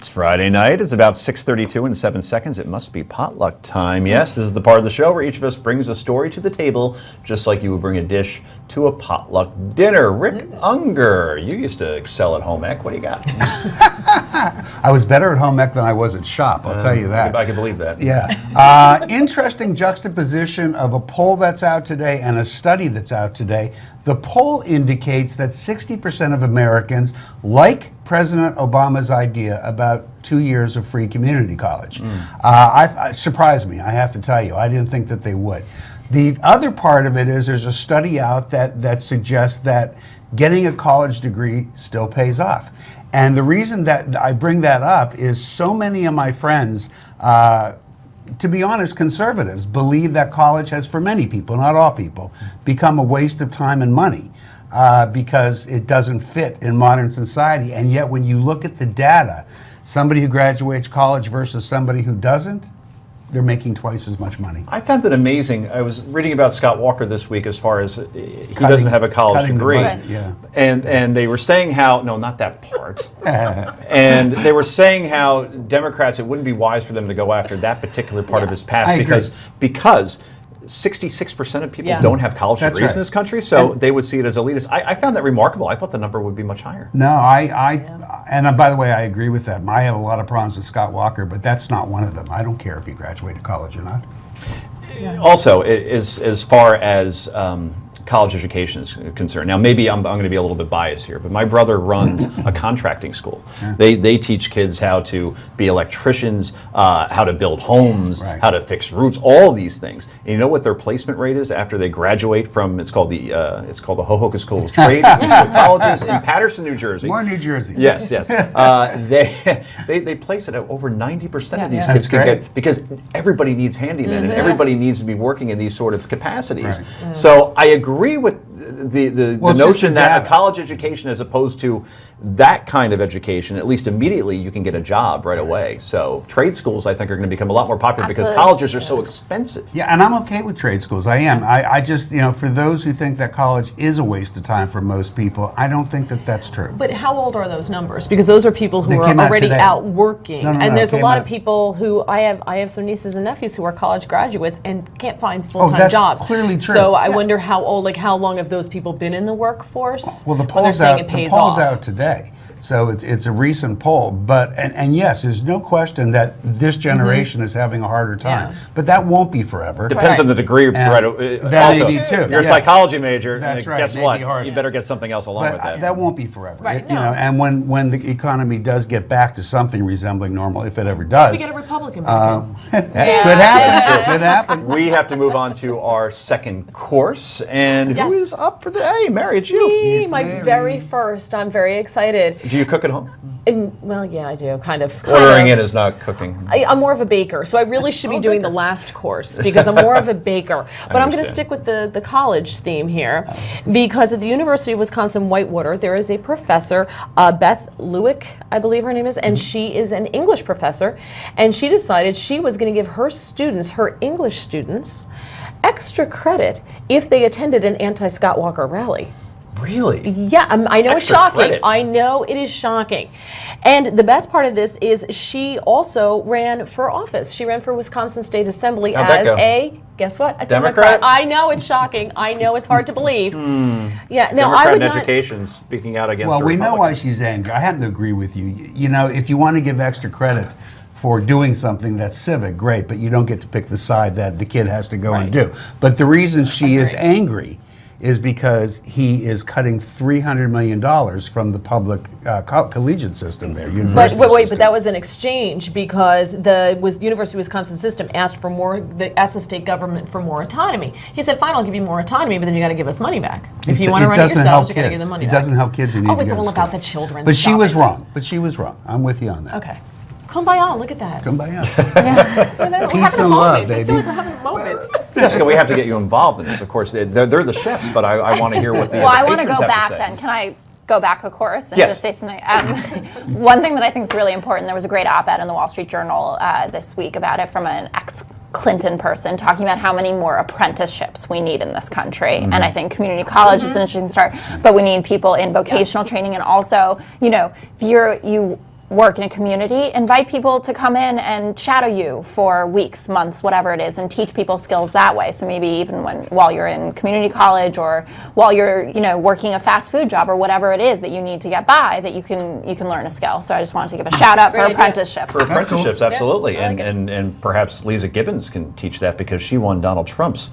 Friday night. It's about 6:32 and 7 seconds. It must be potluck time. Yes, this is the part of the show where each of us brings a story to the table, just like you would bring a dish to a potluck dinner. Rick Unger, you used to excel at home ec. What do you got? I was better at home ec than I was at shop, I'll tell you that. I can believe that. Yeah. Interesting juxtaposition of a poll that's out today and a study that's out today. The poll indicates that 60% of Americans like President Obama's idea about 2 years of free community college. Surprised me, I have to tell you. I didn't think that they would. The other part of it is there's a study out that suggests that getting a college degree still pays off. And the reason that I bring that up is so many of my friends, to be honest, conservatives, believe that college has, for many people, not all people, become a waste of time and money because it doesn't fit in modern society. And yet when you look at the data, somebody who graduates college versus somebody who doesn't, they're making twice as much money. I found it amazing. I was reading about Scott Walker this week as far as he doesn't have a college degree. Yeah. And they were saying how, no, not that part. And they were saying how Democrats, it wouldn't be wise for them to go after that particular part of his past because 66% of people don't have college degrees in this country, so they would see it as elitist. I found that remarkable. I thought the number would be much higher. No, and by the way, I agree with that. I have a lot of problems with Scott Walker, but that's not one of them. I don't care if he graduated college or not. Also, as far as college education is concerned. Now, maybe I'm going to be a little bit biased here, but my brother runs a contracting school. They teach kids how to be electricians, how to build homes, how to fix roofs, all of these things. And you know what their placement rate is after they graduate from? It's called the Hohokus School of Trade colleges in Paterson, New Jersey. More New Jersey. Yes. They place it at over 90% of these kids can get, because everybody needs handymen and everybody needs to be working in these sort of capacities. So I agree with the notion that a college education, as opposed to that kind of education, at least immediately you can get a job right away. So trade schools, I think, are going to become a lot more popular because colleges are so expensive. Yeah, and I'm okay with trade schools. I am. I just, for those who think that college is a waste of time for most people, I don't think that that's true. But how old are those numbers? Because those are people who are already out working. And there's a lot of people who, I have some nieces and nephews who are college graduates and can't find full-time jobs. Clearly true. So I wonder how old, how long have those people been in the workforce? Well, the poll's out today. So it's a recent poll, but and yes, there's no question that this generation is having a harder time, but that won't be forever. Depends on the degree. That may be too. You're a psychology major. That's right. Guess what? You better get something else along with that. That won't be forever. And when the economy does get back to something resembling normal, if it ever does, we get a Republican. Could happen. Could happen. We have to move on to our second course, and who is up for the? Hey, Mary, it's you. Me, my very first. I'm very excited. Do you cook at home? Well, yeah, I do, kind of. Ordering in is not cooking. I'm more of a baker, so I really should be doing the last course because I'm more of a baker. But I'm going to stick with the college theme here because at the University of Wisconsin-Whitewater, there is a professor, Beth Lewick, I believe her name is, and she is an English professor, and she decided she was going to give her students, her English students, extra credit if they attended an anti-Scott Walker rally. Really? Yeah, I know it's shocking. Credit. I know it is shocking. And the best part of this is she also ran for office. She ran for Wisconsin State Assembly as guess what? A Democrat. I know it's shocking. I know it's hard to believe. Yeah. Now, Democrat in education speaking out against. Well, we know why she's angry. I happen to agree with you. If you want to give extra credit for doing something that's civic, great, but you don't get to pick the side that the kid has to go and do. But the reason she is angry is because he is cutting $300 million from the public collegiate system there. But that was an exchange because the University of Wisconsin system asked the state government for more autonomy. He said, "Fine, I'll give you more autonomy, but then you got to give us money back. If you want to run it yourselves, you got to give them money back." It doesn't help kids who need to go to school. It's all about the children. But she was wrong. I'm with you on that. Okay. Kumbaya, look at that. Kumbaya. Peace and love, baby. I feel like we're having a moment. Jessica, we have to get you involved in this. Of course, they're the chefs, but I want to hear what the I want to patrons go have back to say. then. Can I go back a course and Yes. just say something? One thing that I think is really important, there was a great op-ed in the Wall Street Journal this week about it from an ex-Clinton person talking about how many more apprenticeships we need in this country. And I think community college is an interesting start, but we need people in vocational training, and also, if work in a community, invite people to come in and shadow you for weeks, months, whatever it is, and teach people skills that way. So maybe even while you're in community college or while you're working a fast food job or whatever it is that you need to get by, that you can learn a skill. So I just wanted to give a shout out for Great idea. apprenticeships. For apprenticeships, absolutely. Yeah, I like and perhaps Lisa Gibbons can teach that because she won Donald Trump's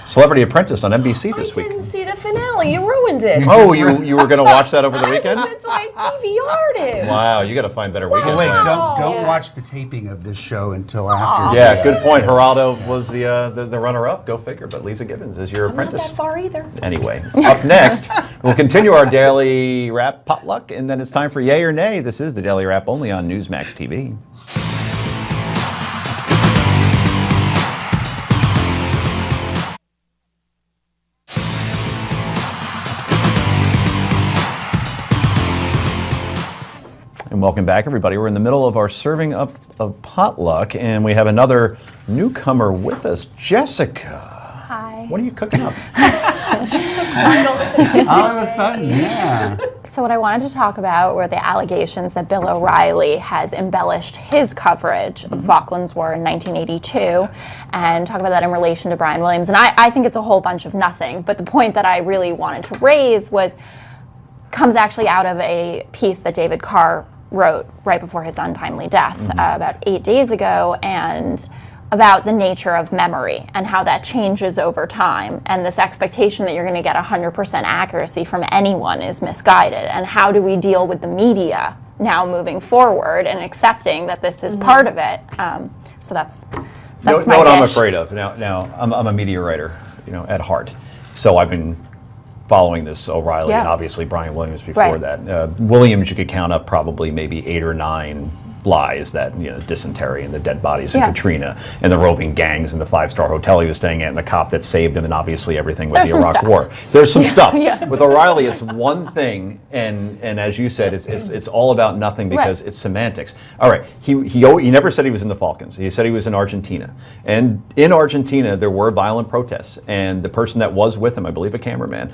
Celebrity Apprentice on NBC this I week. didn't see the finale. You ruined it. Oh, you were going to watch that over the weekend? It's like DVR'd it. Wow, you got to find better weekend Oh, wait, plans. don't Yeah. watch the taping of this show until after. Yeah, good point. Geraldo was the runner-up. Go figure. But Lisa Gibbons is your I'm not apprentice. that far either. Anyway, up next, we'll continue our daily wrap potluck, and then it's time for Yay or Nay. This is the Daily Wrap only on Newsmax TV. And welcome back, everybody. We're in the middle of our serving up of potluck, and we have another newcomer with us, Jessica. Hi. What are you cooking up? All of a sudden, yeah. So what I wanted to talk about were the allegations that Bill O'Reilly has embellished his coverage of Falklands War in 1982, and talk about that in relation to Brian Williams. And I think it's a whole bunch of nothing, but the point that I really wanted to raise comes actually out of a piece that David Carr wrote right before his untimely death about 8 days ago, and about the nature of memory and how that changes over time, and this expectation that you're going to get 100% accuracy from anyone is misguided. And how do we deal with the media now moving forward and accepting that this is part of it? So that's my know what I'm dish. afraid of. Now I'm a media writer, at heart. So I've been following this O'Reilly and Yeah. obviously Brian Williams before Right. that. Williams, you could count up probably maybe 8 or 9 lies that, dysentery and the dead bodies in Yeah. Katrina and the roving gangs and the 5-star hotel he was staying at and the cop that saved him and obviously everything with There's the some Iraq stuff. War. There's some stuff. Yeah. With O'Reilly, it's one thing, and as you said, it's all about nothing because Right. it's semantics. All right, he never said he was in the Falklands. He said he was in Argentina, and in Argentina there were violent protests, and the person that was with him, I believe a cameraman,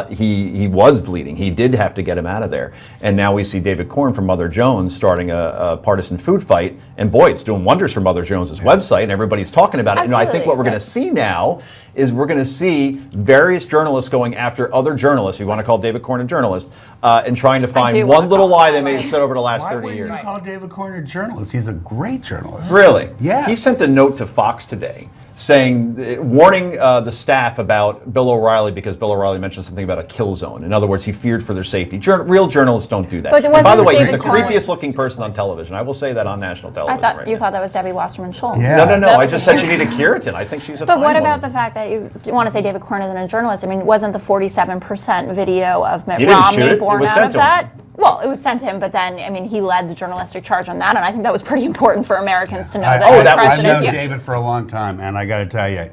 he was bleeding. He did have to get him out of there, and now we see David Corn from Mother Jones starting a partisan food fight, and boy, it's doing wonders for Mother Jones's website, and everybody's talking about it. I think what we're going to see now is we're going to see various journalists going after other journalists, if you want to call David Corn a journalist, and trying to do find wanna one little call lie him they that may way. have said over the last Why 30 wouldn't years. you call David Corn a journalist? He's a great journalist. Really? Yes. He sent a note to Fox today saying, warning the staff about Bill O'Reilly because Bill O'Reilly mentioned something about a kill zone. In other words, he feared for their safety. Real journalists don't do that. But And by the wasn't way, he's the David Corn- creepiest looking person on television. I will say that on national I television. thought right you now. thought that was Debbie Wasserman Schultz. Yeah. No. That I was just a- said she needed Keratin. I think she's a But fine what woman. about the fact that you want to say David Corn isn't a journalist? I mean, wasn't the 47% video of Mitt He didn't shoot Romney it. It born was out sent of to him. that? Well, it was sent to him, but then, I mean, he led the journalistic charge on that, and I think that was pretty important for Americans to know that. Oh, the that was- I've president- known yeah. David for a long time, and I got to tell you,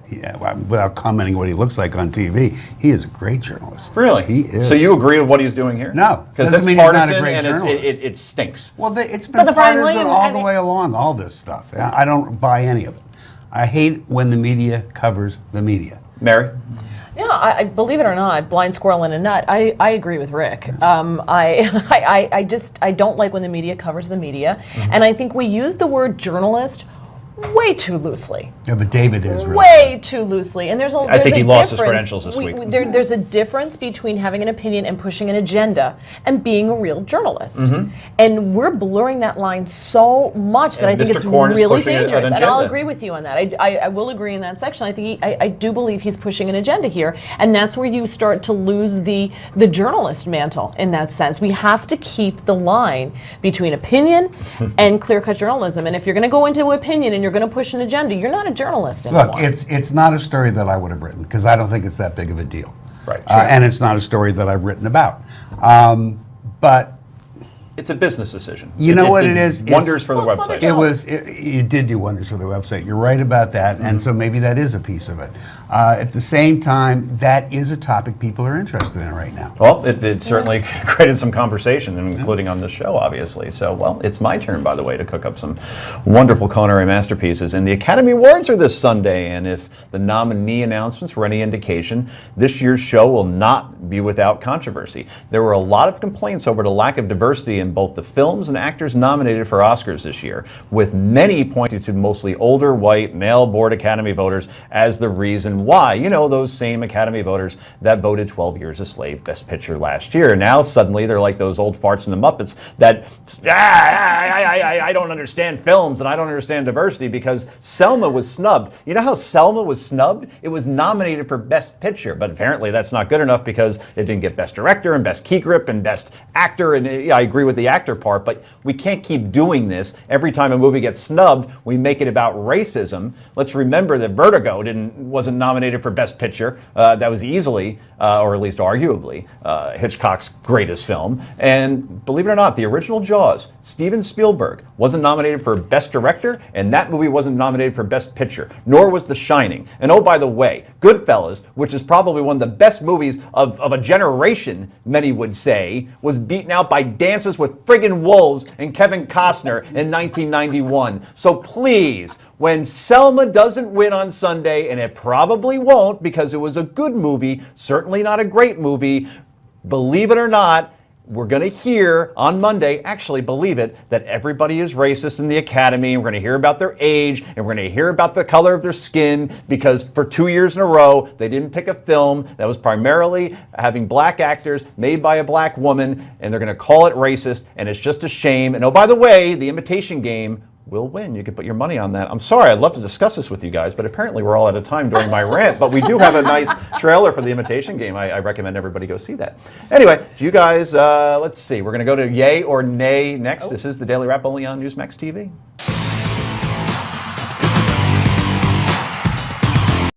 without commenting what he looks like on TV, he is a great journalist. Really? He is. So you agree with what he's doing here? No. Because Doesn't it's mean he's not a partisan great and journalist. it stinks. Well, it's But been the Brian partisan Williams- all I the mean- way along, all this stuff. I don't buy any of it. I hate when the media covers the media. Mary? Yeah, I believe it or not, blind squirrel in a nut. I agree with Rick. I don't like when the media covers the media, and I think we use the word journalist way too loosely. Yeah, but David is really. Way too loosely, and there's a I think he a lost his difference. credentials this week. There's a difference between having an opinion and pushing an agenda and being a real journalist, and we're blurring that line so much that And I think Mr. it's Corn is really pushing an dangerous. And I'll agenda. agree with you on that. I will agree in that section. I think I do believe he's pushing an agenda here, and that's where you start to lose the journalist mantle in that sense. We have to keep the line between opinion and clear-cut journalism, and if you're going to go into opinion and you're going to push an agenda, you're not a journalist anymore. Look, it's not a story that I would have written because I don't think it's that big of a deal. Right. And it's not a story that I've written about. But It's a business decision. You know what it is? did Wonders for the Well, it's website. it did do wonders for the website. You're right about that, Mm-hmm. and so maybe that is a piece of it. At the same time, that is a topic people are interested in right now. Well, it certainly created some conversation, including on this show, obviously. So, well, it's my turn, by the way, to cook up some wonderful culinary masterpieces. And the Academy Awards are this Sunday, and if the nominee announcements were any indication, this year's show will not be without controversy. There were a lot of complaints over the lack of diversity in in both the films and actors nominated for Oscars this year, with many pointing to mostly older, white, male board Academy voters as the reason why. You know, those same Academy voters that voted 12 Years a Slave Best Picture last year. Now suddenly they're like those old farts in the Muppets that, I don't understand films and I don't understand diversity because Selma was snubbed. You know how Selma was snubbed? It was nominated for Best Picture, but apparently that's not good enough because it didn't get Best Director and Best Key Grip and Best Actor. And yeah, I agree with the actor part, but we can't keep doing this. Every time a movie gets snubbed, we make it about racism. Let's remember that Vertigo wasn't nominated for Best Picture. That was easily, or at least arguably, Hitchcock's greatest film. And believe it or not, the original Jaws, Steven Spielberg, wasn't nominated for Best Director, and that movie wasn't nominated for Best Picture, nor was The Shining. And oh, by the way, Goodfellas, which is probably one of the best movies of a generation, many would say, was beaten out by Dances with Friggin' Wolves and Kevin Costner in 1991. So please, when Selma doesn't win on Sunday, and it probably won't because it was a good movie, certainly not a great movie, believe it or not, we're going to hear on Monday, actually believe it, that everybody is racist in the Academy. And we're going to hear about their age and we're going to hear about the color of their skin because for 2 years in a row, they didn't pick a film that was primarily having black actors made by a black woman, and they're going to call it racist, and it's just a shame. And oh, by the way, The Imitation Game will win. You can put your money on that. I'm sorry, I'd love to discuss this with you guys, but apparently we're all out of time during my rant. But we do have a nice trailer for The Imitation Game. I recommend everybody go see that. Anyway, you guys, let's see. We're going to go to Yay or Nay next. This is the Daily Wrap only on Newsmax TV.